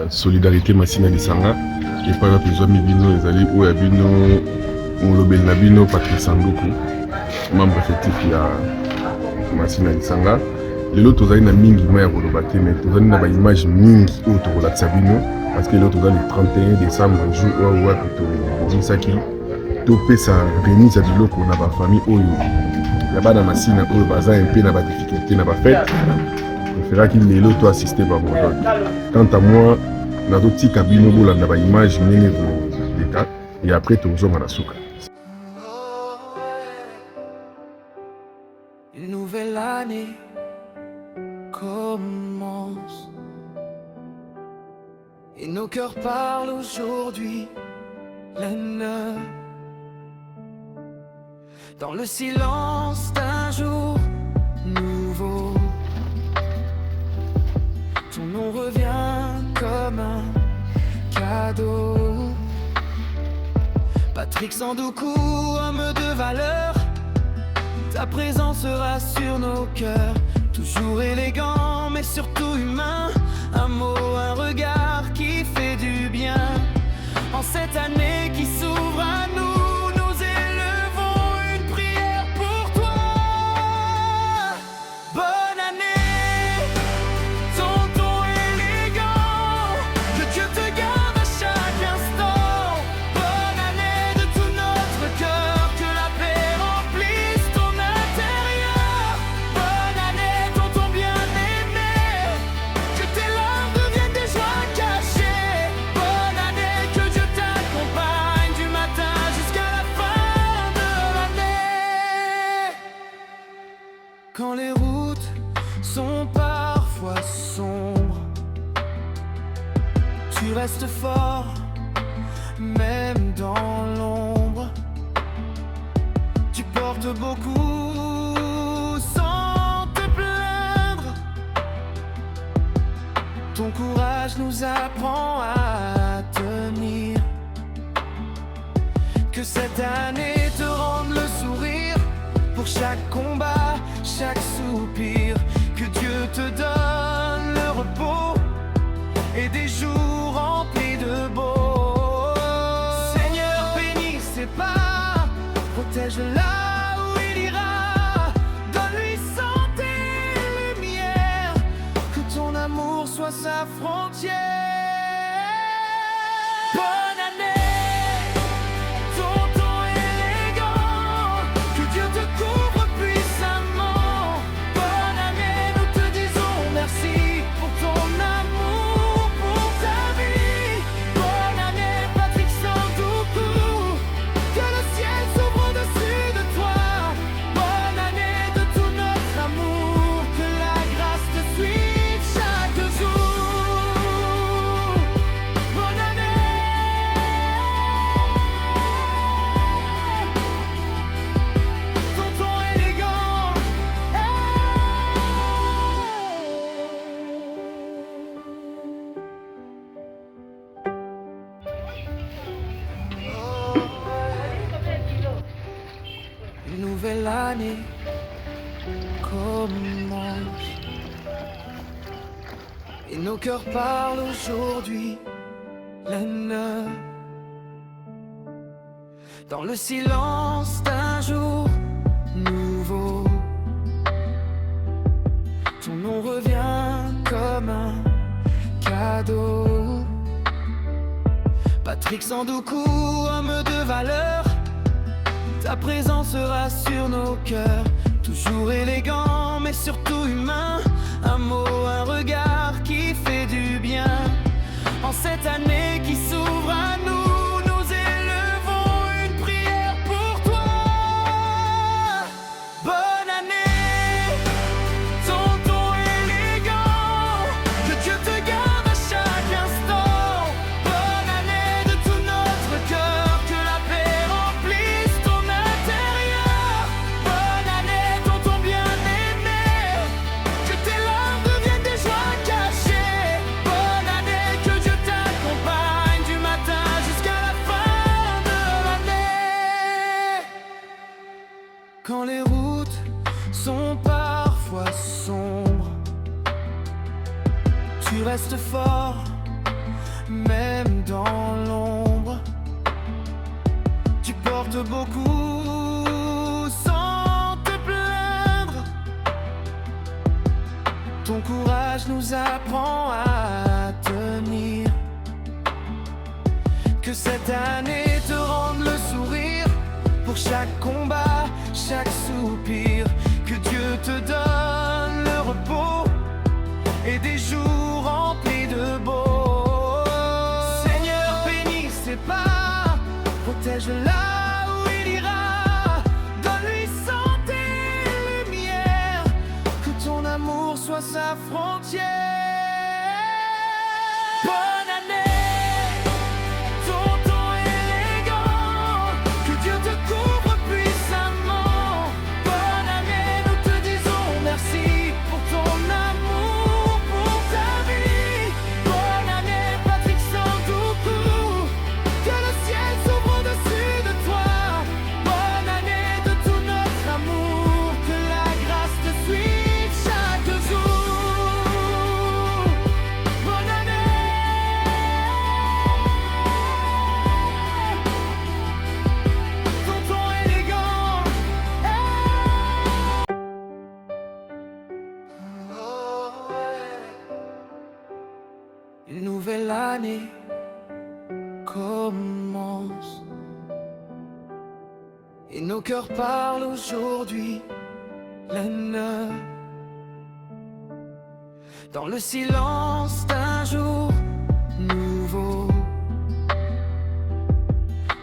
solidarité Massina Lisanga epai bato ezwami bino ezali oyo ya bino molobeli na bino Patrick Sanduku, membre effectif ya Massina Lisanga. Lelo tozali na mingi ma ya koloba te, mais tozali na baimage mingi oyo tokolakisa bino parce que lelo tozali le 31 décembre jour oyo wapi tobomisaki topesa remise ya biloko na bafamille oyo ya bana Massina oyo baza mpe na badifficulté na bafete. Préféraki lelo to assister bango. Quant à moi nazotika bino bolanda baimage ndenge koleka et après tozonga na suka. Une nouvelle année commence et nos cœurs parlent aujourd'hui l'honneur. Dans le silence d'un jour nouveau, ton nom revient comme un cadeau. Patrick Sanduku, homme de valeur, ta présence sera sur nos cœurs. Toujours élégant mais surtout humain, un mot, un regard qui fait du bien. En cette année qui s'ouvre à nous, nous élevons une prière pour toi. Bonne année, tonton élégant, que Dieu te garde à chaque instant. Bonne année de tout notre cœur, que la paix remplisse ton intérieur. Bonne année, tonton bien-aimé, que tes larmes deviennent des joies cachées. Bonne année, que Dieu t'accompagne du matin jusqu'à la fin de l'année. Quand les routes sont parfois sombres, tu restes fort, même dans l'ombre. Tu portes beaucoup sans te plaindre. Ton courage nous apprend à tenir. Que cette année te rende le sourire pour chaque combat, chaque soupir. Que Dieu te donne le repos et des jours remplis de beau. Seigneur, bénis ses pas, protège là où il ira. Donne-lui santé et lumière, que ton amour soit sa frontière. Bonne année, tonton élégant, que Dieu te couvre puissamment. Bonne année, nous te disons merci pour ton amour, pour ta vie. Bonne année, Patrick Sanduku, que le ciel s'ouvre au-dessus de toi. Bonne année de tout notre amour, que la grâce te suive chaque jour. Bonne année, tonton élégant. Une nouvelle année commence et nos cœurs parlent aujourd'hui l'honneur. Dans le silence d'un jour nouveau, ton nom revient comme un cadeau. Patrick Sanduku, homme de valeur, ta présence sera sur nos cœurs. Toujours élégant mais surtout humain, un mot, un regard qui fait du bien. En cette année qui s'ouvre à nous, nous élevons une prière pour toi. Bonne année, tonton élégant, que Dieu te garde à chaque instant. Bonne année de tout notre cœur, que la paix remplisse ton intérieur. Bonne année, tonton bien-aimé, que tes larmes deviennent des joies cachées. Bonne année, beaucoup sans te plaindre. Ton courage nous apprend à tenir. Que cette année te rende le sourire pour chaque combat, chaque soupir. Que Dieu te donne le repos et des jours remplis de beau. Seigneur, bénis ses pas, protège là où il ira. Donne-lui santé et lumière, que ton amour soit sa frontière. Bonne année, tonton élégant, que Dieu te couvre puissamment. Bonne année, nous te disons merci pour ton amour, pour ta vie. Bonne année, Patrick Sandoukou, que le ciel s'ouvre au-dessus de toi. Bonne année de tout notre amour, que la grâce te suive chaque jour. Bonne année, tonton élégant. Une nouvelle année commence et nos cœurs parlent aujourd'hui l'honneur. Dans le silence d'un jour nouveau,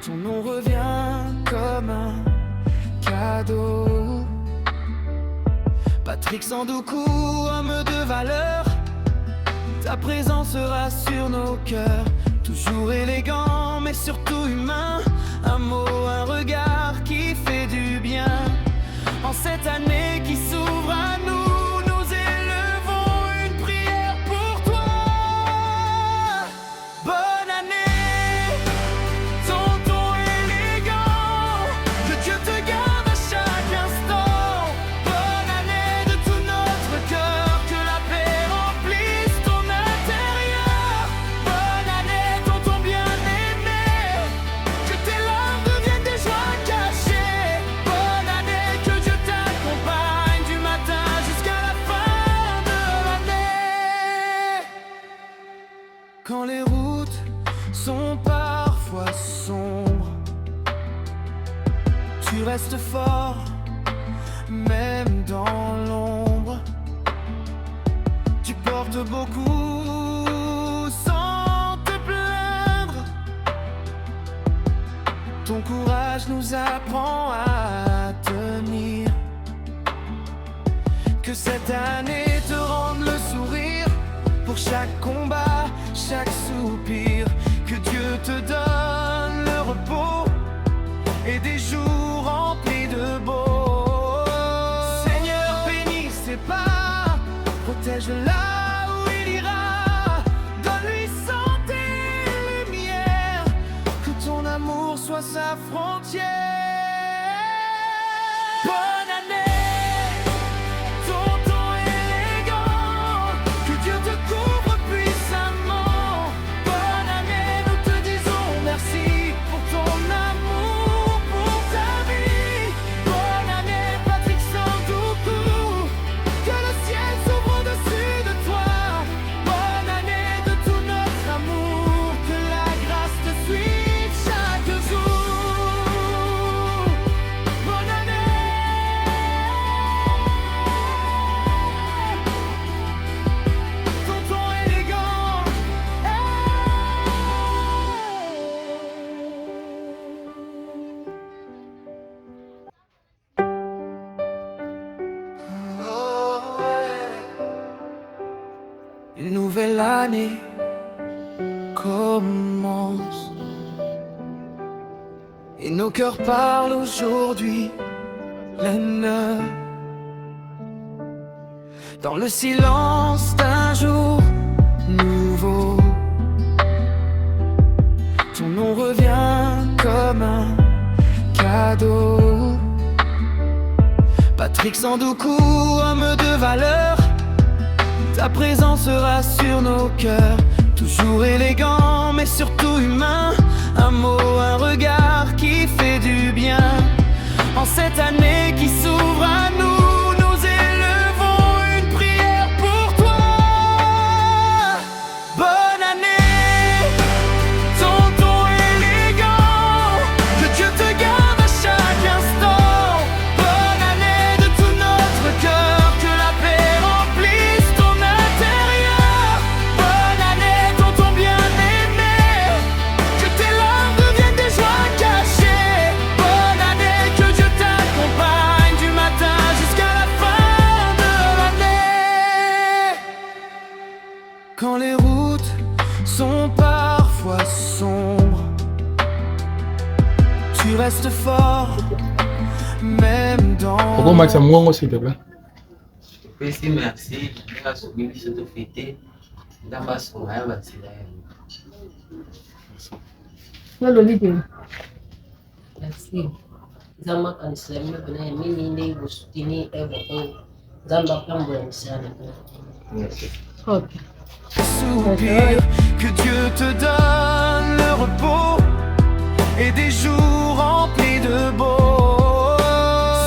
ton nom revient comme un cadeau. Patrick Sandoukou, homme de valeur, ta présence sera sur nos cœurs. Toujours élégant mais surtout humain, un mot, un regard qui fait du bien. En cette année qui s'ouvre à nous, nous élevons une prière pour toi. Bonne année, tonton élégant, que Dieu te garde à chaque instant. Bonne année de tout notre cœur, que la paix remplisse ton intérieur. Bonne année, tonton bien-aimé, que tes larmes deviennent des joies cachées. Bonne année, que Dieu t'accompagne du matin jusqu'à la fin de l'année. Quand les routes sont parfois sombres, tu restes fort, même dans l'ombre. Tu portes beaucoup sans te plaindre. Ton courage nous apprend à tenir. Que cette année te rende le sourire pour chaque combat, chaque soupir. Que Dieu te donne le repos et des jours remplis de beau. Seigneur, bénis ses pas, protège là où il ira. Donne-lui santé et lumière, que ton amour soit sa frontière. Bonne année, tonton élégant, que Dieu te couvre puissamment. Bonne année, nous te disons merci pour ton amour, pour ta vie. Bonne année, Patrick Sandoukou, que le ciel s'ouvre au-dessus de toi. Bonne année de tout notre amour, que la grâce te suive chaque jour. Bonne année, tonton élégant. Une nouvelle année commence et nos cœurs parlent aujourd'hui l'honneur. Dans le silence d'un jour nouveau, ton nom revient comme un cadeau. Patrick Sandoukou, homme de valeur, ta présence sera sur nos cœurs. toujours élégant mais surtout humain. Un mot, un regard qui fait du bien. En cette année qui s'ouvre à nous, nous élevons une prière pour toi. Bonne année, tonton élégant, que Dieu te garde à chaque instant. Bonne année de tout notre cœur, que la paix remplisse ton intérieur. Bonne année, tonton bien-aimé, que tes larmes deviennent des joies cachées. Bonne année, que Dieu t'accompagne du matin jusqu'à la fin de l'année. Quand les routes sont parfois sombres, tu restes fort, même dans... Pourquoi Max Amongo, s'il te plaît? Merci, merci. Merci. Zama kanisani bana mimi ndi gustini ebo zamba kambo ya msana. OK. Soupir, que Dieu te donne le repos et des jours remplis de beau.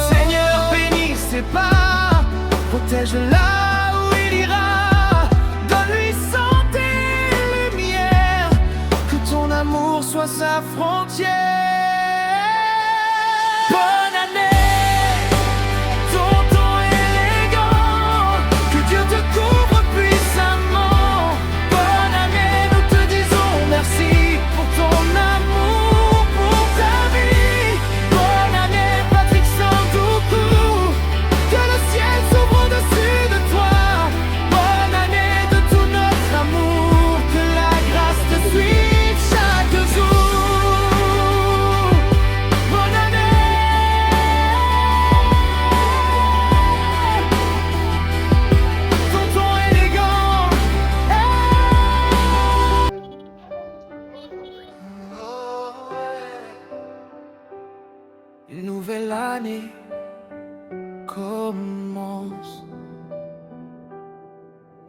Seigneur, bénis ses pas, protège là où il ira, donne-lui santé et lumière, que ton amour soit sa frontière. Bonne année, tonton élégant, que Dieu te couvre puissamment. Bonne année, nous te disons merci pour ton amour, pour ta vie. Bonne année, Patrick Sandoukou, que le ciel s'ouvre au-dessus de toi. Bonne année de tout notre amour, que la grâce te suive chaque jour. Bonne année, tonton élégant. Une nouvelle année commence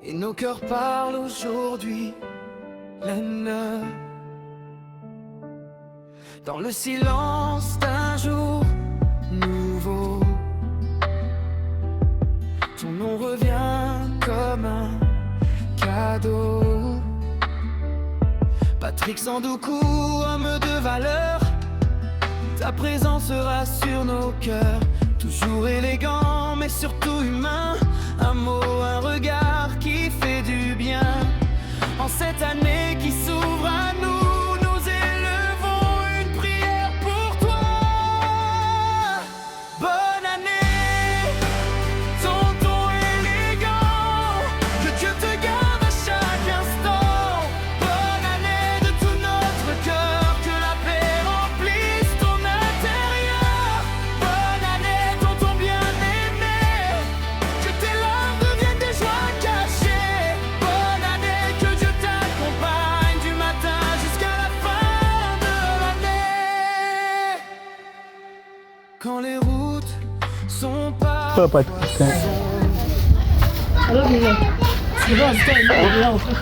et nos cœurs parlent aujourd'hui la neuf. Dans le silence d'un jour nouveau, ton nom revient comme un cadeau. Patrick Sandoukou, homme de valeur, ta présence sera sur nos cœurs. Toujours élégant mais surtout humain, un mot, un regard qui fait du bien. En cette année qui s'ouvre à nous, nous élevons une prière pour toi. Bonne année, tonton élégant, que Dieu te garde à chaque instant. Bonne année de tout notre cœur, que la paix remplisse ton intérieur. Bonne année, tonton bien-aimé, que tes larmes deviennent des joies cachées. Bonne année, que Dieu t'accompagne du matin jusqu'à la fin de l'année. Quand les routes sont pas... Alors, c'est bon, c'est là au fait.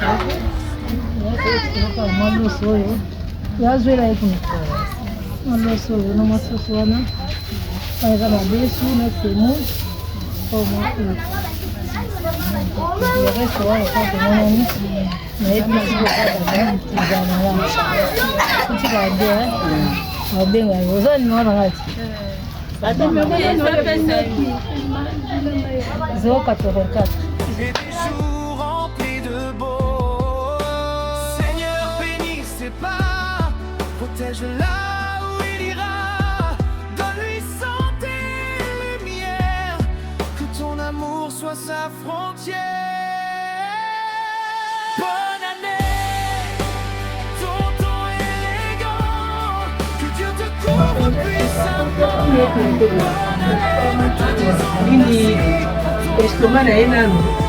Malo soyo. Yazwela ikuni. Malo soyo no masoswana. Kaya na besu na semu. Como le resto va a estar con un na EPC ko ka da tizana ya. Kuti ba dia. Obenga yozani no ngati. Ata mbe no pesa. 084. Et des jours remplis de beau. Seigneur, bénis ses pas, protège là où il ira, donne-lui santé et lumière, que ton amour soit sa frontière. Bonne année, tonton élégant, que Dieu te couvre puissamment. Bonne année, nous te disons merci pour ton amour.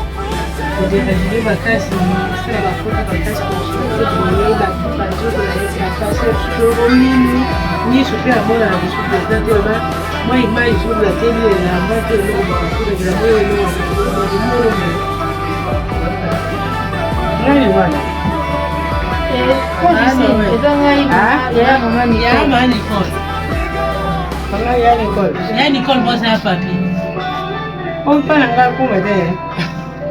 kujiajiri bakasi sina bakota bakasi kushukuru bakasi mimi ni supera mona na kushukuru tanto ba moi mai sura tele na mbato no bakura bila moyo no nani wana Ya maman Nicole. Ya Nicole bosse un papier. On parle encore pour m'aider.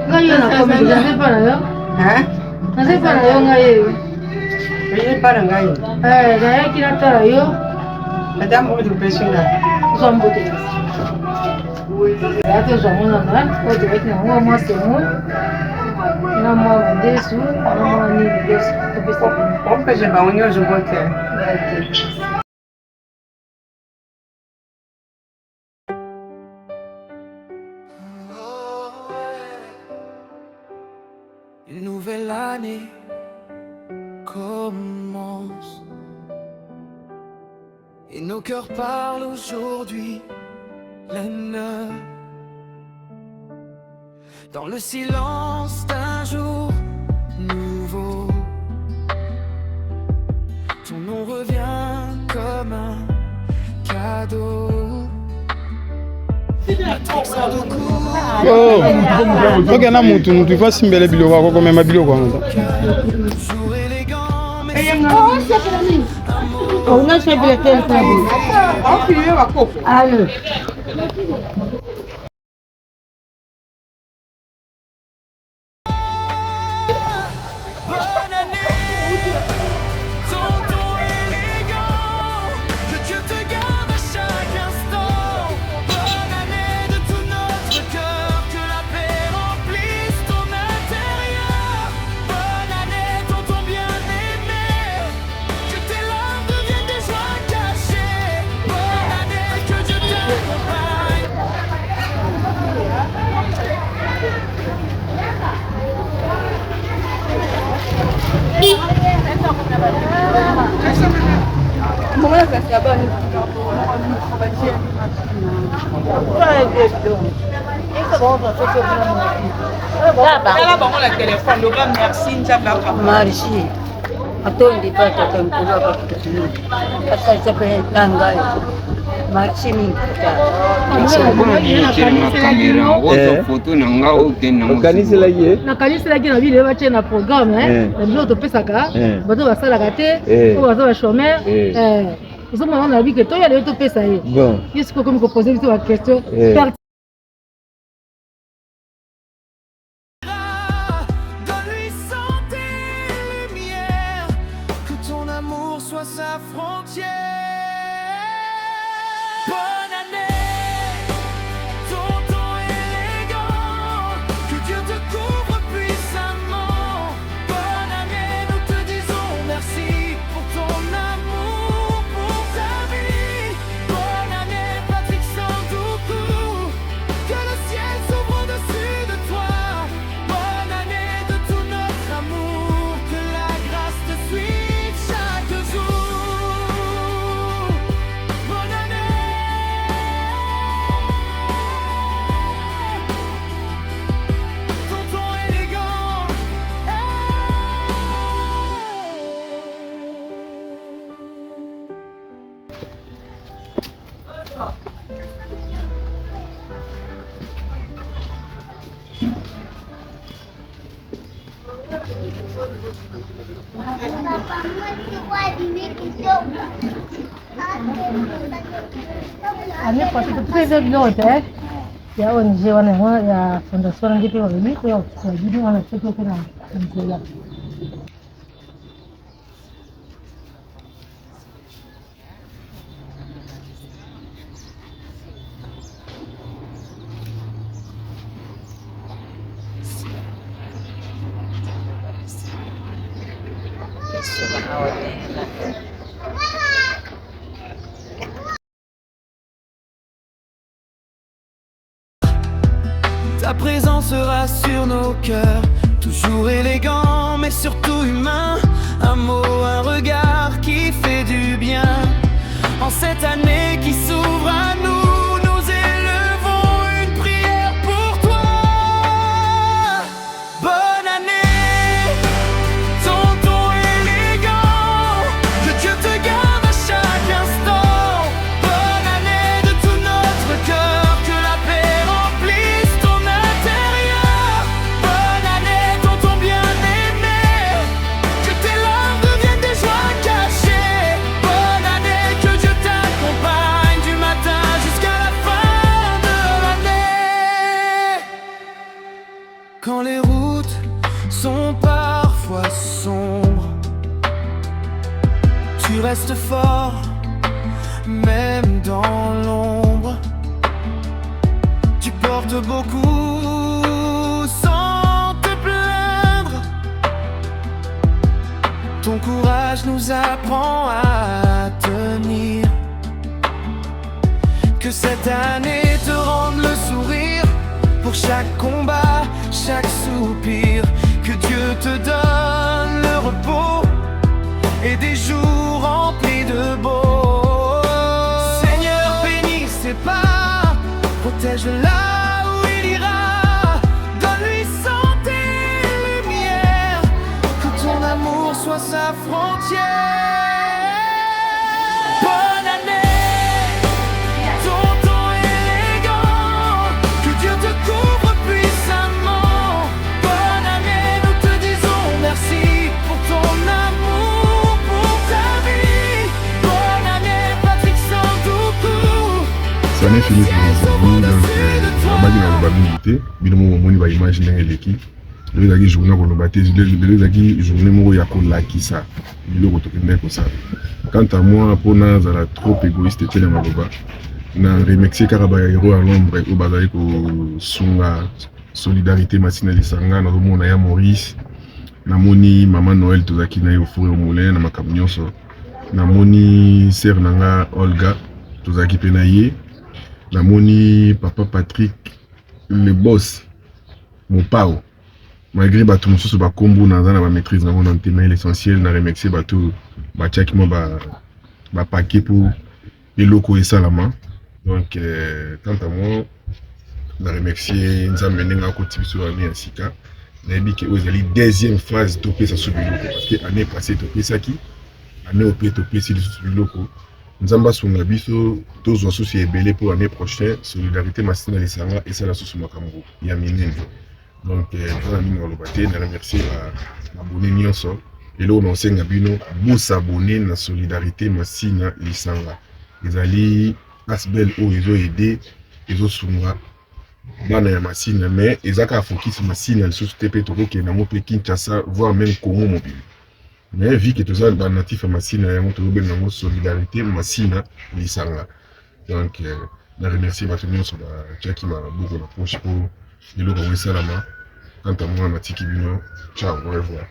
Ngayo na komi nzambe pana yo. Nzambe pana yo ngayo. Oye para ngayo. Gaya kila tara yo. Madame on du pêcheur. Zombo te. Ya te zombo na. O te weki na ngo mo se mo. Na mo ndesu, na mo ni ndesu. On peut je vais on yo je vote. Une nouvelle année commence et nos cœurs parlent aujourd'hui pleine dans le silence d'un jour nouveau. Ton nom revient comme un cadeau. Ok, na mutu ifa simbele biloko ako komema biloko wana. On a fait le téléphone. On peut y coupe. Allô. Bonne année, tonton élégant, que Dieu te garde à chaque instant. Bonne année de tout notre cœur, que la paix remplisse ton intérieur. Bonne année, tonton bien-aimé, que tes larmes deviennent des joies cachées. Bonne année, que Dieu t'accompagne. Marchi. Atondi pata kankula kwa kitatu. Hata chape langai. Marchi ni Kanisa la ye. na kanisa laki na bile bache na programme na bilo topesaka bato basalaka te o bato ba chômeur ils ont na bike to ya le topesa ye Bon. est-ce que comme poser biso ba question Donne-lui santé et lumière, que ton amour soit sa frontière. Bonne année, tonton élégant, que Dieu te couvre puissamment. Bonne année, nous te disons merci pour ton amour, pour ta vie. Bonne année, Patrick Sandoukou, que le ciel s'ouvre au-dessus de toi. Bonne année de tout notre amour, que la grâce te suive chaque jour. Bonne année, tonton élégant. ane kwa kitu pesa vyote ya ONG wana ya fondation ngipi wa mimi kwa kusaidia wana chetu kuna mzee. Ta présence sera sur nos cœurs, toujours élégant mais surtout humain. Un mot, un regard qui fait du bien. En cette année qui s'ouvre à nous, nous élevons une prière pour toi. Bonne année, tonton élégant, que Dieu te garde à chaque instant. Bonne année de tout notre cœur, que la paix remplisse ton intérieur. Bonne année, tonton bien-aimé, que Tu restes fort, même dans l'ombre. Tu portes beaucoup sans te plaindre. Ton courage nous apprend à tenir. Que cette année te rende le sourire pour chaque combat, chaque soupir. Que Dieu te donne le repos et des jours remplis de beau. Seigneur, bénis ses pas, protège là où il ira. Donne-lui santé et lumière, que ton amour soit sa frontière. Bonne année, tonton élégant, que Dieu te couvre puissamment. Bonne année, nous te disons merci pour ton amour, pour ta vie. Bonne année, Patrick Sandoukou. Ça n'est fini pour vous, donc la magie n'a pas limité. Bien moi, on va imaginer l'équipe. Les gens qui jouent dans le bâtiment, les gens qui jouent dans le bâtiment, ça, ils ont comme ça. Quant à moi, pour nous, ça a trop égoïste et tellement mauvais. Na remercier Karabayero à l'ombre au bazar ko sunga solidarité masina lisanga na romo na ya Maurice. Na moni maman Noël tozaki na yo fure au moulin na makabnyonso. Na moni sœur nanga Olga tozaki pe na ye. Na moni papa Patrick le boss mon pao. Malgré bato mosusu ba kombo na za na ba maîtrise na mon antenne l'essentiel na remercier bato ba chaki mo ba paquet pour eloko esalama. Donc, quant à moi, je remercie Nzambe Nenga Koti sur l'année à Sika. Je dis que vous allez deuxième phase de topé ça sur le parce que l'année passée topé ça qui, l'année au pied topé sur le loco. Nzamba sur la biso, tous os soucis belé pour l'année prochaine, solidarité massina les sanga et ça la sous Makambo. Il y a minen. Donc, je remercie l'abonné Nyonso. Et là, on enseigne à Bino, vous s'abonner à la solidarité massina les sanga. Ils allaient Asbel où ils ont aidé, ils ont soumra dans la machine, mais ils ont focus machine, ils sont TP Toro qui est dans mon Kinshasa, voire même Congo mobile. Mais vu que tout ça, le natif machine, ils ont trouvé une solidarité machine, les sanga. Donc, je remercie votre union sur la chat qui m'a beaucoup approché pour le Salama. Quant à moi, Matiki Bino, ciao, au revoir.